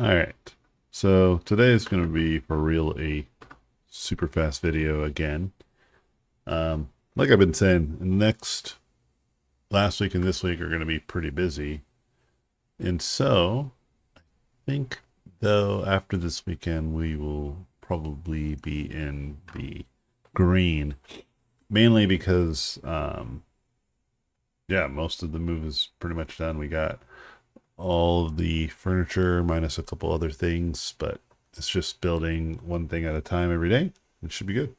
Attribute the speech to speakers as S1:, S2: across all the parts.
S1: All right. So today is going to be for real a super fast video again. Like I've been saying, the next last week and this week are going to be pretty busy. And so I think though after this weekend we will probably be in the green, mainly because yeah, most of the move is pretty much done. We got all of the furniture minus a couple other things, but it's just building one thing at a time every day. It should be good.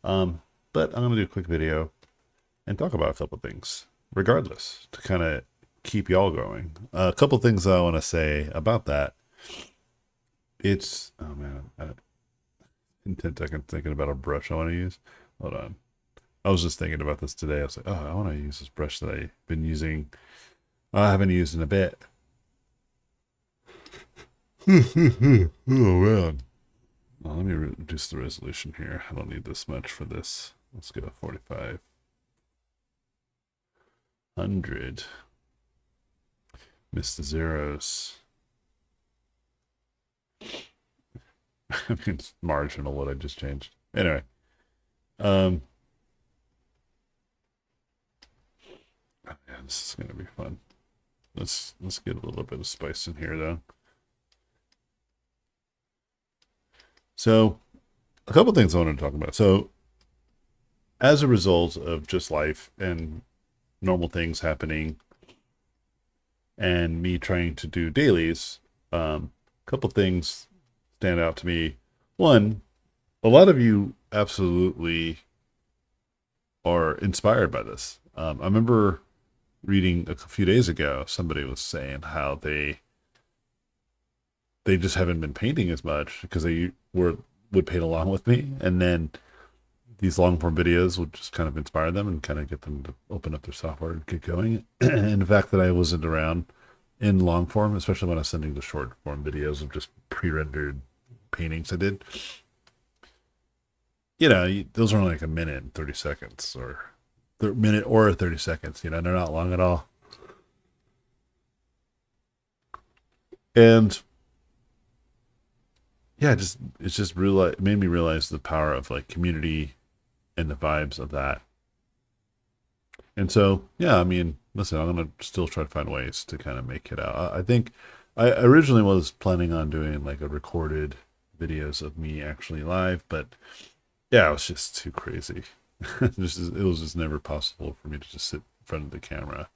S1: Um, but I'm gonna do a quick video and talk about a couple things, regardless, to kind of keep y'all going. A couple things I want to say about that. It's oh man, in 10 seconds thinking about a brush I want to use. Hold on. I was just thinking about this today. I was like, oh, I want to use this brush that I've been using. I haven't used in a bit. Oh man. Well, let me reduce the resolution here. I don't need this much for this. Let's go 4500. Miss the zeros. I mean, it's marginal what I just changed. Anyway, um, oh man, this is gonna be fun. Let's get a little bit of spice in here though. So, a couple things I wanted to talk about. So, as a result of just life and normal things happening, and me trying to do dailies, a couple things stand out to me. One, a lot of you absolutely are inspired by this. I remember reading a few days ago, somebody was saying how they just haven't been painting as much because would paint along with me, and then these long form videos would just kind of inspire them and kind of get them to open up their software and get going. And the fact that I wasn't around in long form, especially when I was sending the short form videos of just pre-rendered paintings I did, those are only like a minute and 30 seconds or minute or 30 seconds, they're not long at all. And yeah, it made me realize the power of like community and the vibes of that. And so, yeah, I mean, listen, I'm gonna still try to find ways to kind of make it out. I think I originally was planning on doing like a recorded videos of me actually live, but yeah, it was just too crazy. It was just never possible for me to just sit in front of the camera.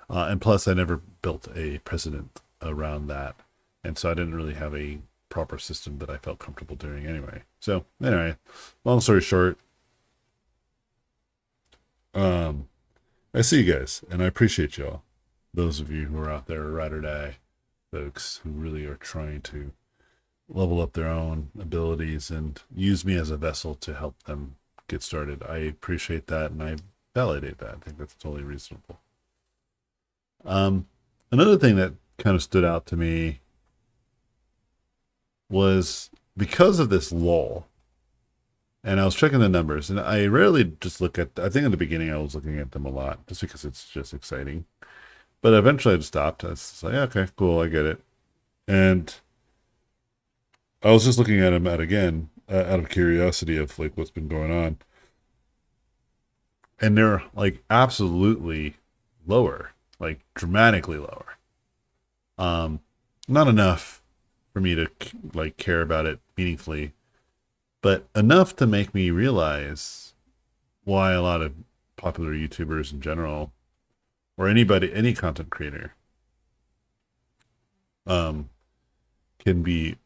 S1: And plus, I never built a precedent around that, and so I didn't really have a proper system that I felt comfortable doing anyway. So anyway, long story short, um, I see you guys, and I appreciate y'all. Those of you who are out there, ride or die folks, who really are trying to level up their own abilities and use me as a vessel to help them get started. I appreciate that, and I validate that. I think that's totally reasonable. Um, Another thing that kind of stood out to me was because of this lull, and I was checking the numbers, and I rarely just look at. I think in the beginning I was looking at them a lot, just because it's just exciting. But eventually I just stopped. I was like, okay, cool, I get it. And I was just looking at them again, out of curiosity of like what's been going on, and they're like absolutely lower, like dramatically lower. Um, Not enough for me to like care about it meaningfully, but enough to make me realize why a lot of popular YouTubers in general, or any content creator, um, can be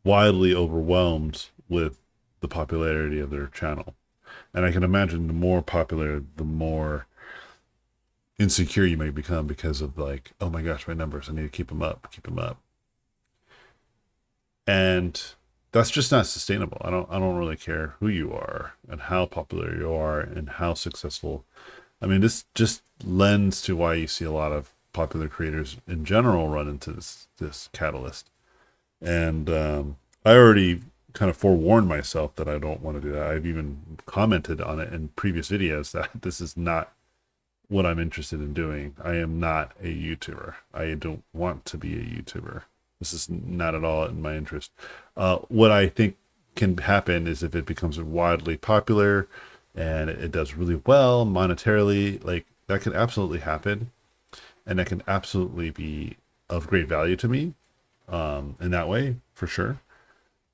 S1: wildly overwhelmed with the popularity of their channel. And I can imagine the more popular, the more insecure you may become because of like, oh my gosh, my numbers, I need to keep them up. And that's just not sustainable. I don't really care who you are and how popular you are and how successful. I mean, this just lends to why you see a lot of popular creators in general run into this catalyst. And I already kind of forewarned myself that I don't want to do that. I've even commented on it in previous videos that this is not what I'm interested in doing. I am not a YouTuber. I don't want to be a YouTuber. This is not at all in my interest. What I think can happen is if it becomes widely popular and it does really well monetarily, like that can absolutely happen, and that can absolutely be of great value to me in that way for sure.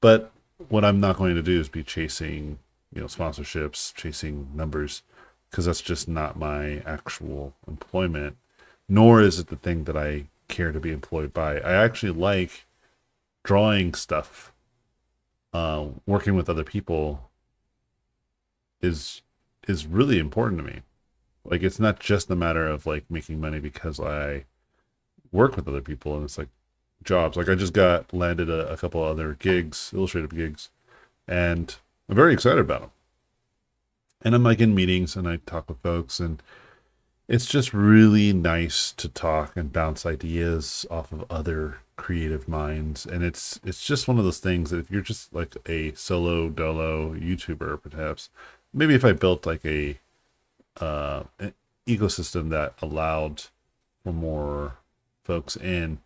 S1: But what I'm not going to do is be chasing, sponsorships, chasing numbers, because that's just not my actual employment, nor is it the thing that I care to be employed by. I actually like drawing stuff. Working with other people is really important to me. Like it's not just a matter of like making money because I work with other people and it's like jobs. Like I just got landed a couple other gigs, illustrative gigs, and I'm very excited about them. And I'm like in meetings and I talk with folks, and it's just really nice to talk and bounce ideas off of other creative minds. And it's just one of those things that if you're just like a solo dolo YouTuber, perhaps maybe if I built like an ecosystem that allowed for more folks in,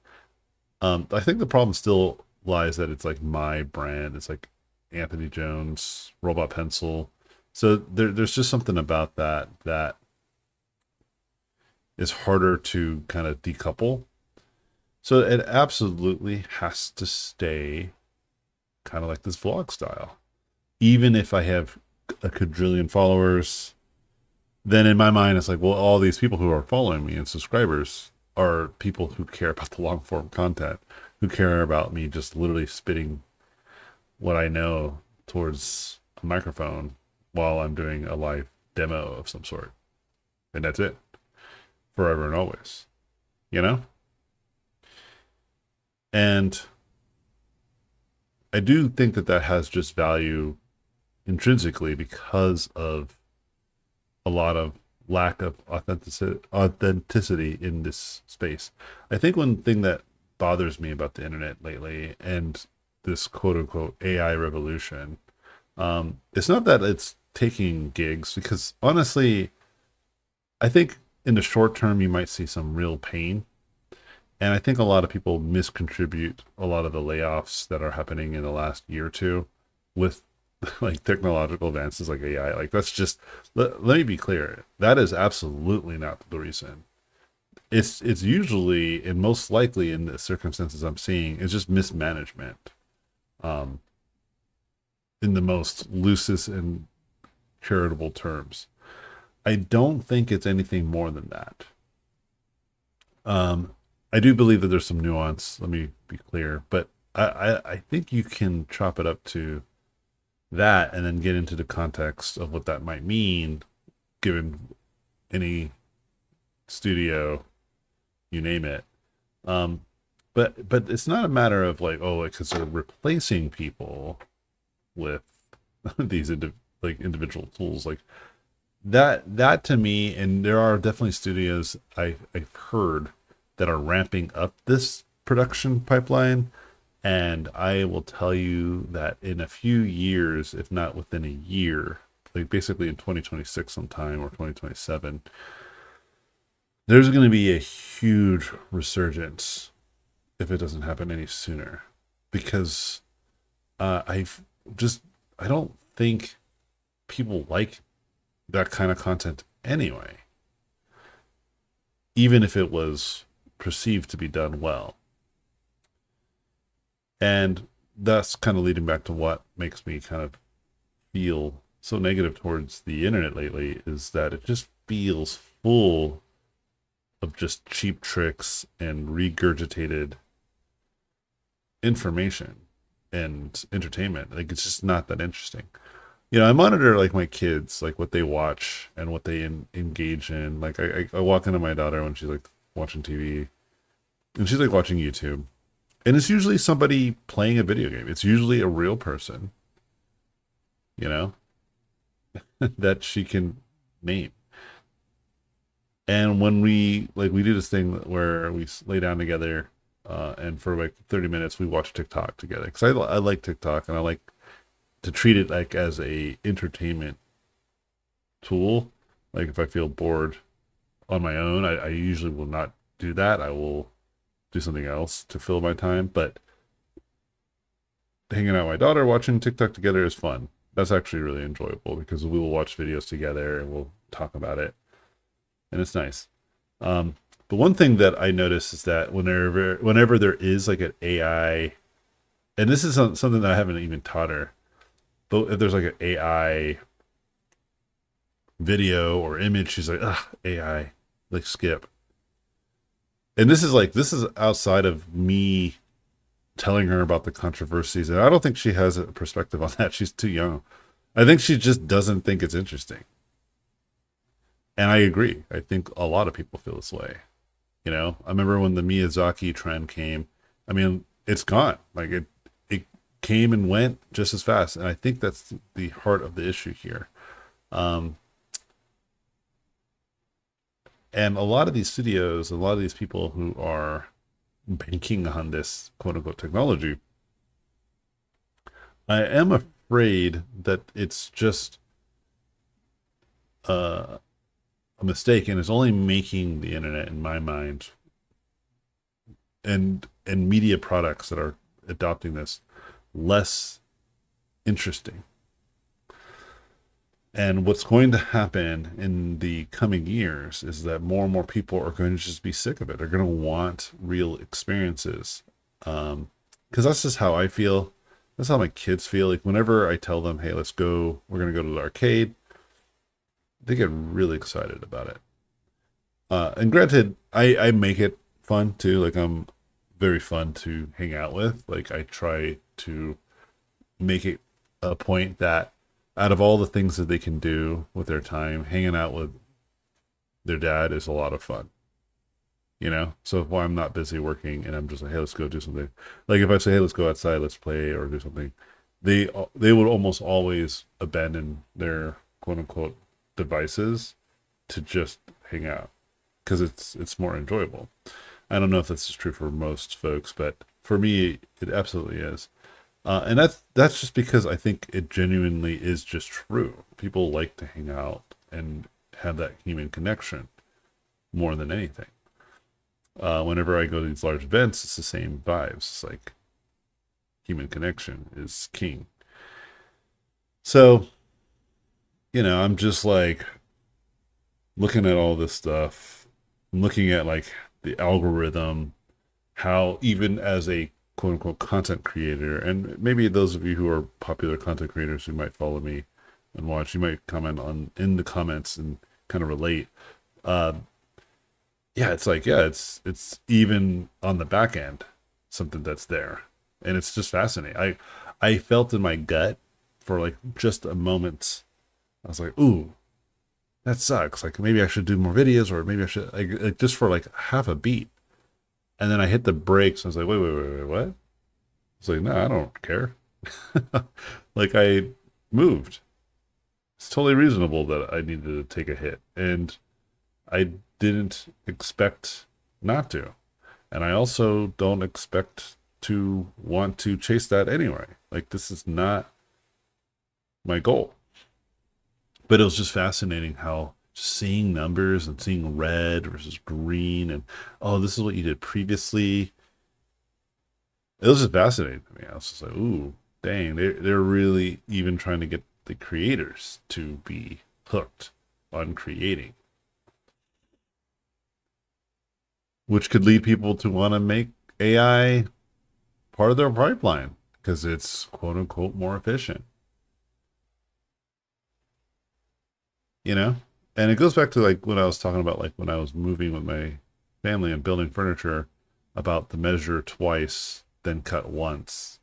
S1: I think the problem still lies that it's like my brand. It's like Anthony Jones, Robot Pencil. So there's just something about that is harder to kind of decouple. So it absolutely has to stay kind of like this vlog style. Even if I have a quadrillion followers, then in my mind, it's like, well, all these people who are following me and subscribers are people who care about the long form content, who care about me just literally spitting what I know towards a microphone while I'm doing a live demo of some sort. And that's it, forever and always, you know? And I do think that that has just value intrinsically because of a lot of lack of authenticity in this space. I think one thing that bothers me about the internet lately and this quote unquote AI revolution, it's not that it's taking gigs, because honestly, I think in the short term you might see some real pain. And I think a lot of people miscontribute a lot of the layoffs that are happening in the last year or two with like technological advances like AI. Like that's just let me be clear. That is absolutely not the reason. It's usually and most likely in the circumstances I'm seeing it's just mismanagement. Um, in the most loosest and charitable terms. I don't think it's anything more than that. Um, I do believe that there's some nuance. Let me be clear, but I think you can chop it up to that and then get into the context of what that might mean given any studio, you name it. Um, but it's not a matter of like, oh, because they're replacing people with these like individual tools. Like that to me, and there are definitely studios I've heard that are ramping up this production pipeline. And I will tell you that in a few years, if not within a year, like basically in 2026 sometime or 2027, there's going to be a huge resurgence if it doesn't happen any sooner. Because I've just, I don't think people like that kind of content anyway, even if it was perceived to be done well. And that's kind of leading back to what makes me kind of feel so negative towards the internet lately is that it just feels full of just cheap tricks and regurgitated information and entertainment. Like it's just not that interesting. I monitor like my kids, like what they watch and what they engage in. Like I walk into my daughter when she's like watching TV and she's like watching YouTube. And it's usually somebody playing a video game. It's usually a real person, you know, that she can name. And when we do this thing where we lay down together, and for like 30 minutes we watch TikTok together because I like TikTok and I like to treat it like as a entertainment tool. Like if I feel bored on my own, I usually will not do that. I will do something else to fill my time. But hanging out with my daughter, watching TikTok together is fun. That's actually really enjoyable because we will watch videos together and we'll talk about it, and it's nice. Um, but one thing that I notice is that whenever there is like an AI, and this is something that I haven't even taught her, but if there's like an AI video or image, she's like, "Ugh, AI, like skip." And this is outside of me telling her about the controversies, and I don't think she has a perspective on that. She's too young. I think she just doesn't think it's interesting. And I agree. I think a lot of people feel this way. You know, I remember when the Miyazaki trend came. I mean, it's gone. Like it came and went just as fast. And I think that's the heart of the issue here. Um, and a lot of these studios, a lot of these people who are banking on this quote unquote technology, I am afraid that it's just a mistake, and it's only making the internet, in my mind, and media products that are adopting this less interesting. And what's going to happen in the coming years is that more and more people are going to just be sick of it. They're going to want real experiences. Because that's just how I feel. That's how my kids feel. Like whenever I tell them, hey, let's go, we're going to go to the arcade, they get really excited about it. And granted, I make it fun too. Like I'm very fun to hang out with. Like I try to make it a point that out of all the things that they can do with their time, hanging out with their dad is a lot of fun. You know, so if I'm not busy working and I'm just like, hey, let's go do something. Like if I say, hey, let's go outside, let's play or do something, they would almost always abandon their quote unquote devices to just hang out because it's more enjoyable. I don't know if this is true for most folks, but for me, it absolutely is. And that's just because I think it genuinely is just true. People like to hang out and have that human connection more than anything. Whenever I go to these large events, it's the same vibes. It's like human connection is king. So, you know, I'm just like looking at all this stuff, I'm looking at like the algorithm, how even as a quote unquote content creator, and maybe those of you who are popular content creators who might follow me and watch, you might comment on in the comments and kind of relate. Uh, yeah, it's like, yeah, it's even on the back end, something that's there. And it's just fascinating. I felt in my gut for like just a moment. I was like, ooh, that sucks. Like maybe I should do more videos, or maybe I should like just for like half a beat. And then I hit the brakes. And I was like, wait, what? It's like, no, I don't care. Like I moved. It's totally reasonable that I needed to take a hit. And I didn't expect not to. And I also don't expect to want to chase that anyway. Like this is not my goal. But it was just fascinating how just seeing numbers and seeing red versus green and oh, this is what you did previously. It was just fascinating to me. I was just like, ooh, dang, they're really even trying to get the creators to be hooked on creating, which could lead people to want to make AI part of their pipeline because it's quote unquote more efficient. You know? And it goes back to like what I was talking about, like when I was moving with my family and building furniture, about the measure twice, then cut once.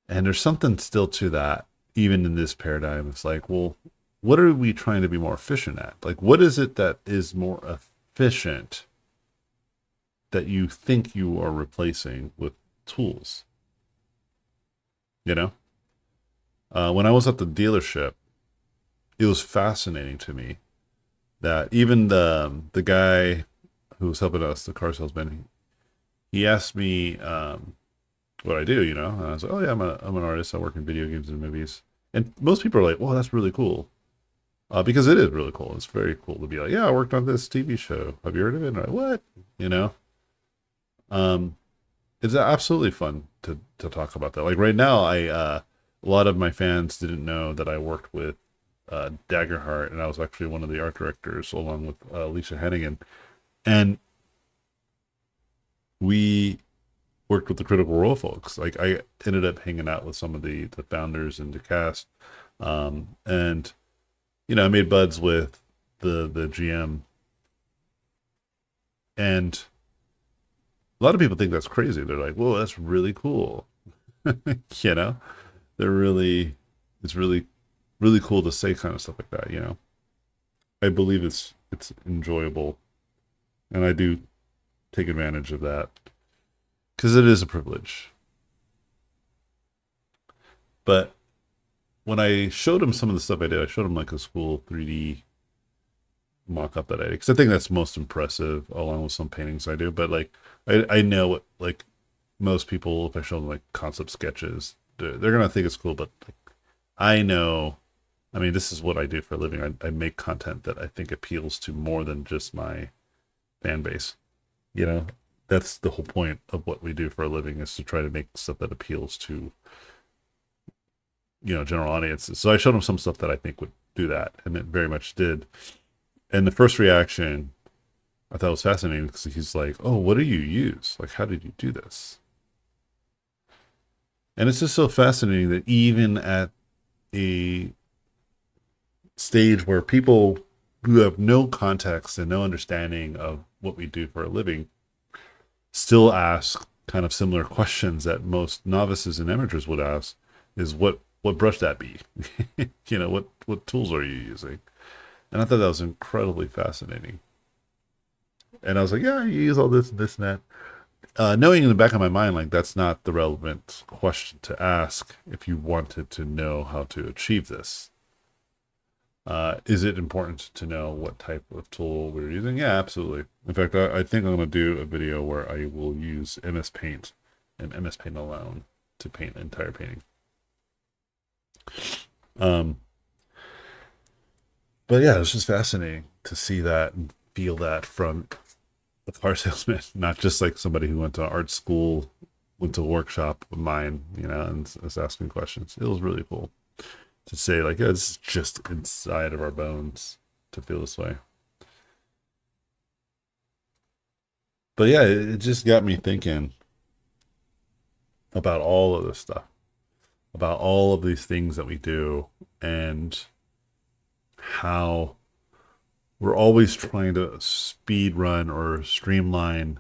S1: And there's something still to that, even in this paradigm. It's like, well, what are we trying to be more efficient at? Like, what is it that is more efficient that you think you are replacing with tools? You know? When I was at the dealership, it was fascinating to me that even the guy who was helping us, the car salesman, he asked me what I do, you know, and I was like, oh yeah, I'm an artist. I work in video games and movies. And most people are like, well, that's really cool, because it is really cool. It's very cool to be like, yeah, I worked on this TV show. Have you heard of it? And I'm like, what? You know, Um, it's absolutely fun to talk about that. Like right now, a lot of my fans didn't know that I worked with Daggerheart, and I was actually one of the art directors along with Alicia Hennigan, and we worked with the Critical Role folks. Like I ended up hanging out with some of the founders and the cast, and I made buds with the GM, and a lot of people think that's crazy. They're like, "Whoa, that's really cool," you know. They're really, it's really cool to say kind of stuff like that. I believe it's enjoyable, and I do take advantage of that because it is a privilege. But when I showed him some of the stuff I did, I showed him like a school 3D mock-up that I did because I think that's most impressive, along with some paintings I do. But like, I know what, like, most people, if I show them like concept sketches, they're gonna think it's cool. But like, I know, I mean, this is what I do for a living. I make content that I think appeals to more than just my fan base. You know, that's the whole point of what we do for a living, is to try to make stuff that appeals to general audiences. So I showed him some stuff that I think would do that, and it very much did. And the first reaction I thought was fascinating because he's like, "Oh, what do you use? Like, how did you do this?" And it's just so fascinating that even at a stage where people who have no context and no understanding of what we do for a living still ask kind of similar questions that most novices and amateurs would ask, is what brush that be? What tools are you using? And I thought that was incredibly fascinating. And I was like, yeah, you use all this and this and that. Knowing in the back of my mind, like, that's not the relevant question to ask if you wanted to know how to achieve this. Is it important to know what type of tool we're using? Yeah, absolutely. In fact, I think I'm going to do a video where I will use MS Paint and MS Paint alone to paint an entire painting. Um, but yeah, it's just fascinating to see that and feel that from a car salesman, not just like somebody who went to art school, went to a workshop of mine, and was asking questions. It was really cool to say, like, yeah, this is just inside of our bones to feel this way. But yeah, it just got me thinking about all of this stuff, about all of these things that we do, and how we're always trying to speed run or streamline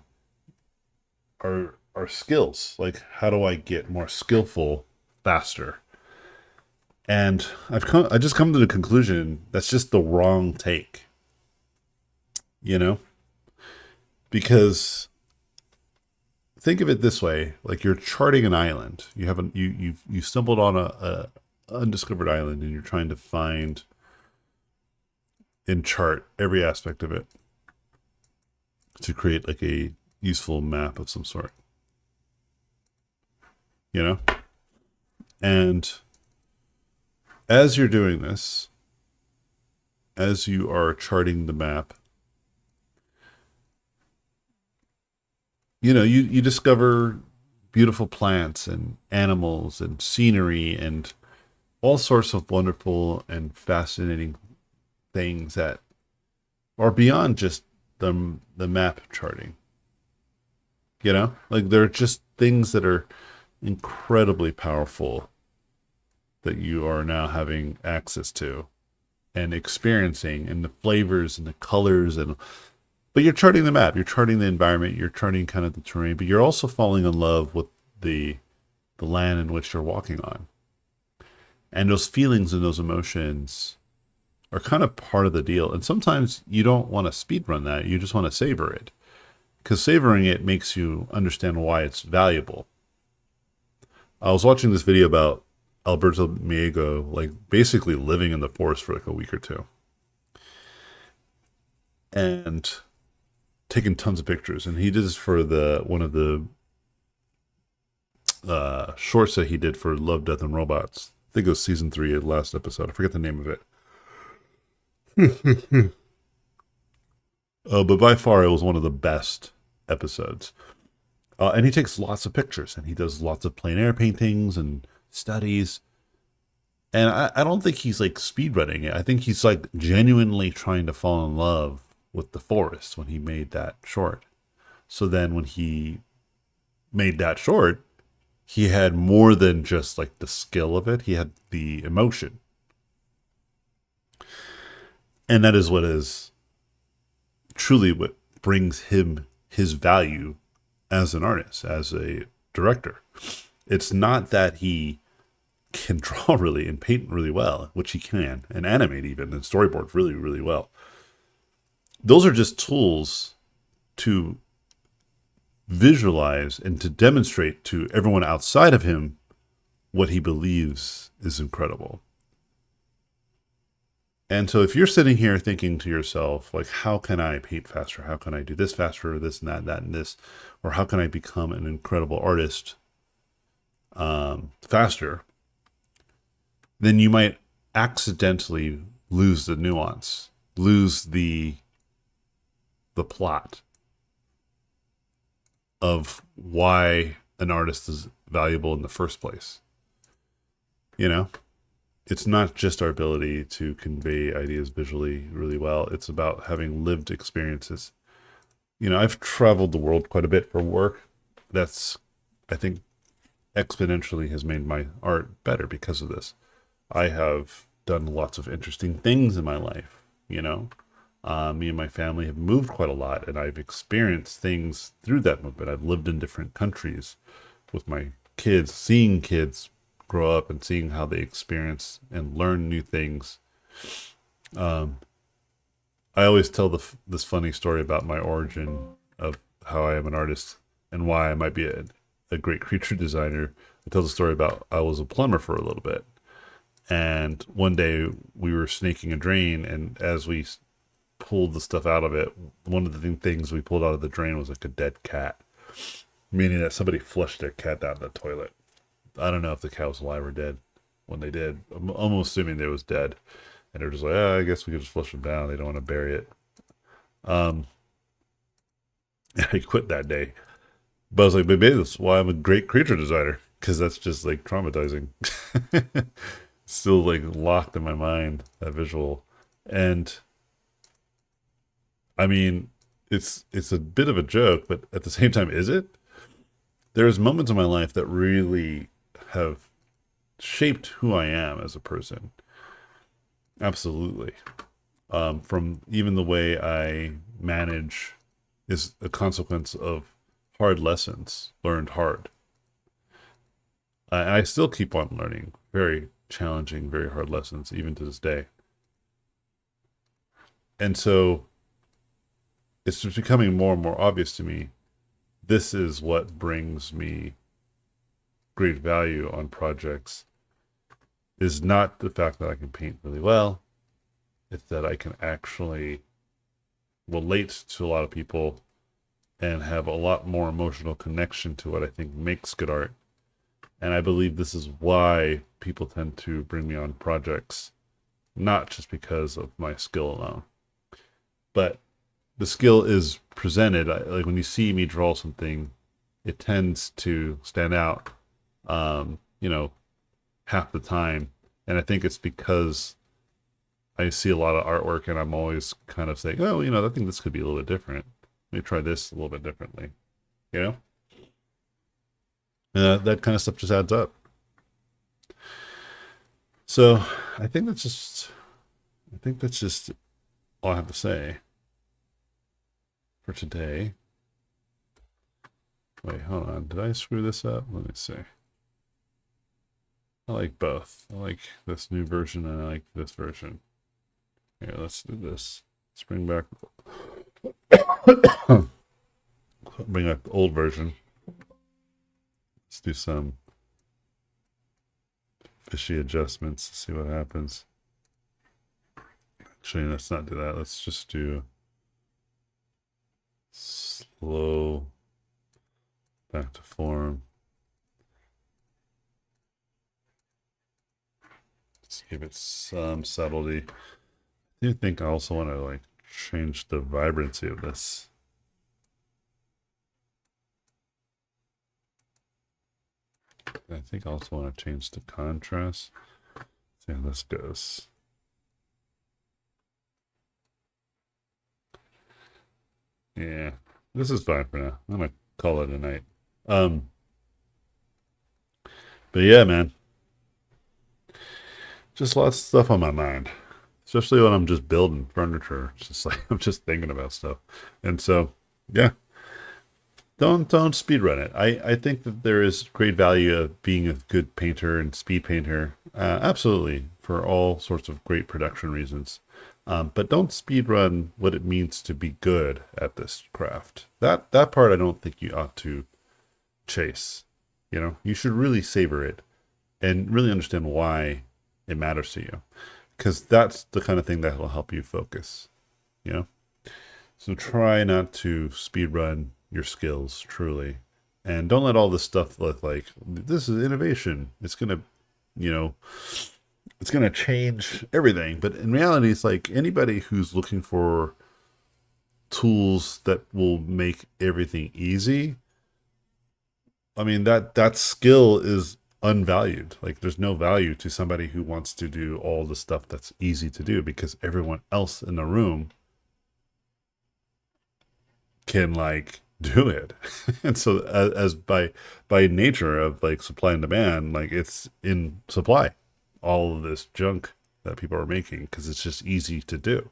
S1: our skills. Like, how do I get more skillful faster? And I just come to the conclusion that's just the wrong take, you know? Because think of it this way, like you're charting an island. You haven't you stumbled on a undiscovered island, and you're trying to find and chart every aspect of it to create like a useful map of some sort, you know? And as you're doing this, as you are charting the map, you discover beautiful plants and animals and scenery and all sorts of wonderful and fascinating things that are beyond just the map charting. Like, they're just things that are incredibly powerful that you are now having access to and experiencing, and the flavors and the colors, and but you're charting the map, you're charting the environment, you're charting kind of the terrain, but you're also falling in love with the land in which you're walking on. And those feelings and those emotions are kind of part of the deal. And sometimes you don't want to speed run that, you just want to savor it. Because savoring it makes you understand why it's valuable. I was watching this video about Alberto Miego, like basically living in the forest for like a week or two, and taking tons of pictures. And he did this for one of the shorts that he did for Love, Death, and Robots. I think it was season 3, the last episode. I forget the name of it. But by far, it was one of the best episodes. And he takes lots of pictures, and he does lots of plein air paintings and studies. And I don't think he's like speedrunning it. I think he's like genuinely trying to fall in love with the forest when he made that short. So then when he made that short, he had more than just like the skill of it, he had the emotion. And that is what is truly what brings him his value as an artist, as a director. It's not that he can draw really and paint really well, which he can, and animate even, and storyboard really, really well. Those are just tools to visualize and to demonstrate to everyone outside of him what he believes is incredible. And so if you're sitting here thinking to yourself, like, how can I paint faster? How can I do this faster, or this and that, and this? Or how can I become an incredible artist faster? Then you might accidentally lose the nuance, lose the plot of why an artist is valuable in the first place. You know, it's not just our ability to convey ideas visually really well. It's about having lived experiences. You know, I've traveled the world quite a bit for work. That's, I think, exponentially has made my art better because of this. I have done lots of interesting things in my life, you know. Me and my family have moved quite a lot, and I've experienced things through that movement. I've lived in different countries with my kids, seeing kids grow up and seeing how they experience and learn new things. Um, I always tell this funny story about my origin of how I am an artist and why I might be a great creature designer. I tell the story about I was a plumber for a little bit. And one day we were snaking a drain, and as we pulled the stuff out of it, one of the things we pulled out of the drain was like a dead cat, meaning that somebody flushed their cat down the toilet. I don't know if the cat was alive or dead when they did. I'm almost assuming they was dead. And they're just like, oh, I guess we could just flush them down. They don't want to bury it. Um, I quit that day. But I was like, maybe that's why I'm a great creature designer. Because that's just like traumatizing. Still like locked in my mind, that visual. And I mean, it's a bit of a joke, but at the same time, is it? There's moments in my life that really have shaped who I am as a person. Absolutely. From even the way I manage is a consequence of hard lessons learned hard. I still keep on learning very challenging, very hard lessons, even to this day. And so it's just becoming more and more obvious to me. This is what brings me great value on projects, is not the fact that I can paint really well. It's that I can actually relate to a lot of people and have a lot more emotional connection to what I think makes good art. And I believe this is why people tend to bring me on projects, not just because of my skill alone, but the skill is presented. Like when you see me draw something, it tends to stand out, you know, half the time. And I think it's because I see a lot of artwork and I'm always kind of saying, oh, you know, I think this could be a little bit different. Let me try this a little bit differently, you know? And that kind of stuff just adds up. So I think that's just all I have to say for today. Wait, hold on. Did I screw this up? Let me see. I like both. I like this new version and I like this version. Here, let's do this. Let's bring back the old version. Let's do some fishy adjustments to see what happens. Actually, let's not do that. Let's just do slow back to form. Let's give it some subtlety. I do think I also want to like change the vibrancy of this. I think I also want to change the contrast. See how this goes. Yeah, this is fine for now. I'm gonna call it a night. Um, but yeah, man, just lots of stuff on my mind, especially when I'm just building furniture. It's just like I'm just thinking about stuff, and so yeah, don't speed run it. I think that there is great value of being a good painter and speed painter, absolutely, for all sorts of great production reasons. But don't speed run what it means to be good at this craft. That part I don't think you ought to chase. You know, you should really savor it and really understand why it matters to you, because that's the kind of thing that will help you focus. You know, so try not to speed run your skills truly, and don't let all this stuff look like this is innovation. It's gonna, you know, it's gonna change everything. But in reality, it's like anybody who's looking for tools that will make everything easy. I mean that skill is unvalued. Like there's no value to somebody who wants to do all the stuff that's easy to do because everyone else in the room can like do it. And so as by nature of like supply and demand, like it's in supply, all of this junk that people are making because it's just easy to do.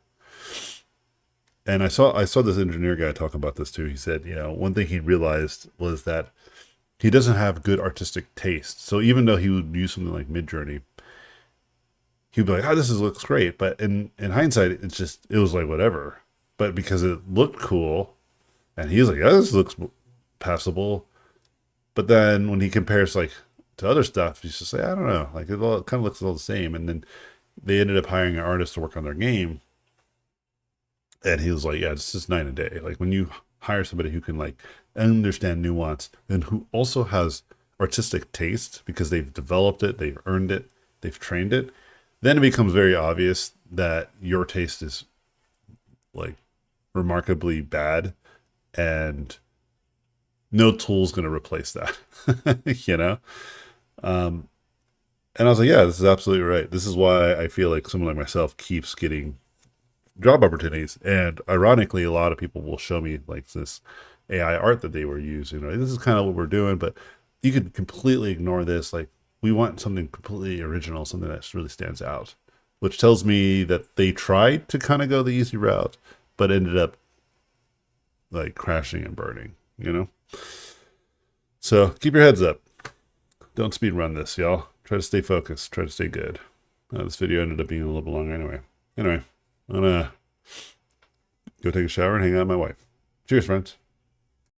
S1: And I saw this engineer guy talking about this too. He said, you know, one thing he realized was that he doesn't have good artistic taste. So even though he would use something like Midjourney, he'd be like, "Oh, looks great," but in hindsight, it was like whatever. But because it looked cool, and he's like, "Oh, this looks passable," but then when he compares like to other stuff, he's just like, "I don't know," like it kind of looks all the same. And then they ended up hiring an artist to work on their game, and he was like, "Yeah, this is night and day." Like when you hire somebody who can like understand nuance and who also has artistic taste because they've developed it, they've earned it, they've trained it, then it becomes very obvious that your taste is like remarkably bad and no tool's going to replace that. You know. And I was like, yeah, this is absolutely right. This is why I feel like someone like myself keeps getting job opportunities. And ironically, a lot of people will show me like this AI art that they were using. Right? This is kind of what we're doing, but you could completely ignore this. Like we want something completely original, something that really stands out, which tells me that they tried to kind of go the easy route, but ended up like crashing and burning, you know? So keep your heads up. Don't speed run this, y'all. Try to stay focused. Try to stay good. This video ended up being a little bit long anyway. Anyway, I'm gonna go take a shower and hang out with my wife. Cheers, friends.